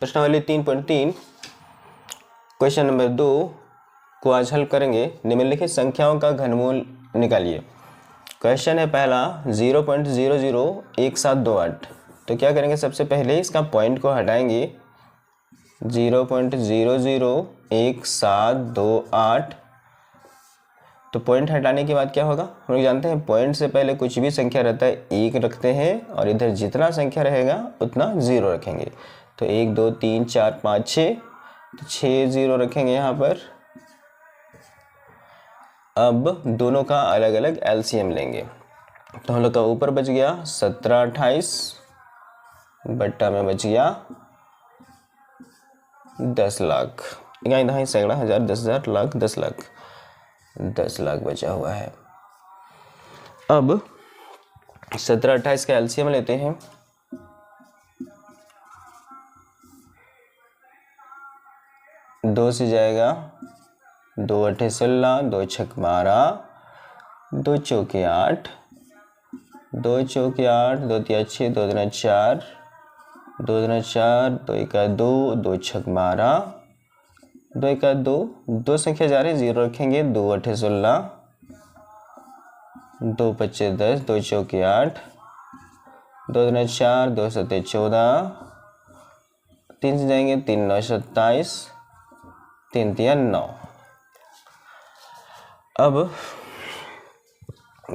प्रश्नावली 3.3 question number 2 को आज हल करेंगे। निम्नलिखित संख्याओं का घनमूल निकालिए। क्वेश्चन है पहला 0.001728। तो क्या करेंगे, सबसे पहले इसका पॉइंट को हटाएंगे। 0.001728। तो पॉइंट हटाने के बाद क्या होगा, हम लोग जानते हैं पॉइंट से पहले कुछ भी संख्या रहता है 1 रखते हैं और इधर जितना संख्या रहेगा उतना 0 रखेंगे। तो 1 2 3 4 5 6, तो 6 0 रखेंगे यहाँ पर। अब दोनों का अलग अलग एलसीएम लेंगे। तो हम लोग का ऊपर बच गया 1728 बट्टा में बच गया 10 लाख। इकाई दहाई सैकड़ा हजार 10,000 लाख 10 लाख 10 लाख बचा हुआ है। अब 1728 का एलसीएम लेते हैं। दो से जाएगा 2 8 16, 2 6 12, 2 चौके 8, 2 चौके 8, 2 3 6, 2 3 4, 2 3 4, 2 1 2, 2 6 12, 2 1 2, 2 संख्या जा रही है 0 रखेंगे। 2 8 16, 2 5 10, 2 चौके 8, 2 3 4, 2 7 14, 3 से जाएंगे 3 9 27, 3 3 9। अब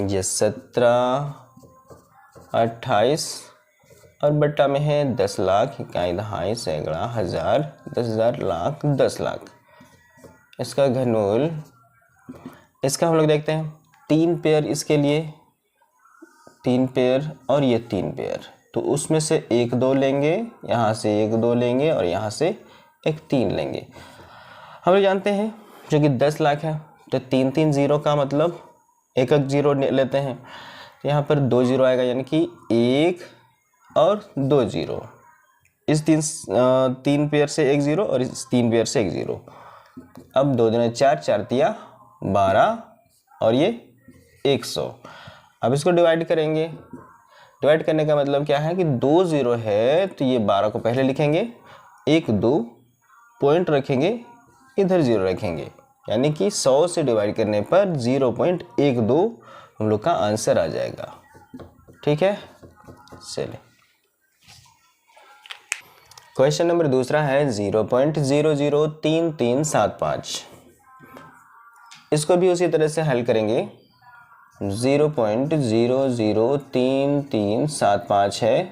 ये 17 28 और बट्टा में है 10 लाख, इकाई दहाई सैकड़ा हजार 10,000 लाख 10 लाख। इसका घनमूल, इसका हम लोग देखते हैं 3 पेयर, इसके लिए 3 पेयर और ये 3 पेयर। तो उसमें से 1 2 लेंगे, यहाँ से 1 2 लेंगे और यहाँ से एक 3 लेंगे। हम लोग जानते हैं जो कि 10 लाख है, तो 3 3 0 का मतलब एक 0 लेते हैं। तो यहाँ पर 2 0 आएगा, यानी कि 1 और 2 0। इस तीन पेयर से 1 0 और इस 3 पेयर से 1 0। अब 2 दूनी 4, 4 तिया 12 और ये 100। अब इसको डिवाइड करेंगे। डिवाइड करने का मतलब क्या है कि 2 0 है तो ये 12 को पहले लिखेंगे, 1 2 पॉइंट रखेंगे, इधर 0 रखेंगे, यानी कि 100 से डिवाइड करने पर 0.12 हम लोग का आंसर आ जाएगा। ठीक है, चलिए क्वेश्चन नंबर दूसरा है 0.003375। इसको भी उसी तरह से हल करेंगे। 0.003375 है,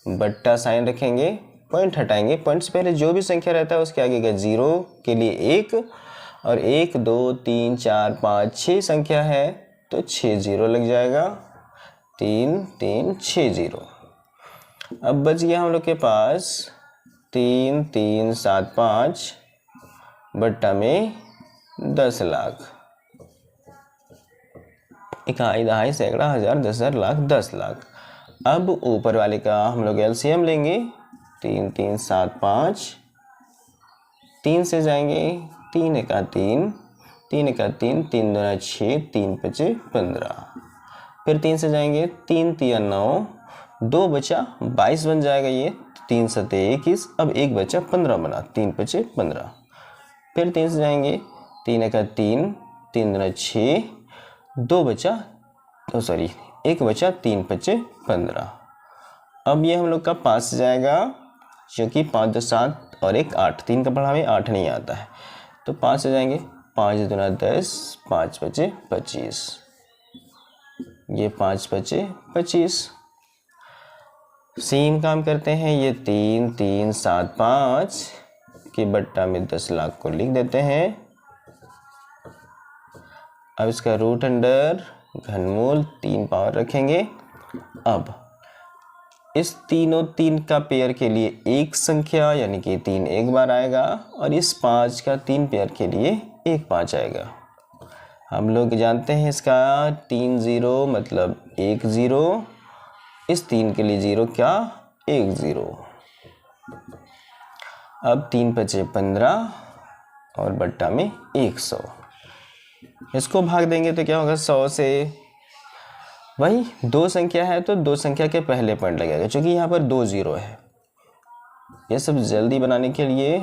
बट्टा साइन रखेंगे, पॉइंट हटाएंगे। पॉइंट से पहले जो भी संख्या रहता है उसके आगे का 0 के लिए 1 और 1 2 3 4 5 6 संख्या है तो 6 0 लग जाएगा। 3 3 6 0। अब बच गया हम लोग के पास 3375 बट्टा में 10 लाख, इकाई दहाई सैकड़ा हजार 10,000 लाख 10 लाख। अब ऊपर वाले का हम लोग एलसीएम लेंगे। 3 3 7 5, 3 से जाएंगे 3 1 3, 3 1 3, 3 2 6, 3 5 15। फिर 3 से जाएंगे 3 3 9, 2 बचा 22 बन जाएगा ये, 3 7 21। अब 1 बचा 15 बना, 3 5 15। फिर 3 से जाएंगे 3 1 3, 3 2 6, 2 बचा, तो सॉरी 1 बचा, 3 5 15। अब ये हम लोग का 5 से जाएगा, क्योंकि 5 2 7 और 1 8, 3 का पढ़ा में 8 नहीं आता है, तो 5 से जाएंगे 5 2 10, 5 5 25। ये 5 5 25। सेम काम करते हैं, ये 3 3 7 5 के बट्टा में 10 लाख को लिख देते हैं। अब इसका रूट अंडर घनमूल 3 पावर रखेंगे। अब इस तीनों 3 का पेयर के लिए एक संख्या यानी कि 3 एक बार आएगा और इस 5 का 3 पेयर के लिए 1 5 आएगा। हम लोग जानते हैं इसका 3 0 मतलब 1 0, इस 3 के लिए 0 क्या 1 0। अब 3 5 15 और बट्टा में 100। इसको भाग देंगे तो क्या होगा 100 से, वही 2 संख्या है तो 2 संख्या के पहले पॉइंट लगेगा, क्योंकि यहाँ पर 2 0 है। ये सब जल्दी बनाने के लिए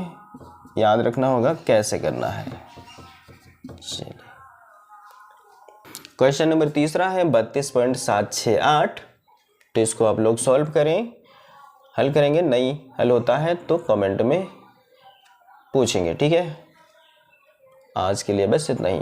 याद रखना होगा कैसे करना है। चलिए क्वेश्चन नंबर तीसरा है 32.768। तो इसको आप लोग सॉल्व करें, हल करेंगे। नहीं हल होता है तो कमेंट में पूछेंगे, ठीक है। आज के लिए बस इतना ही।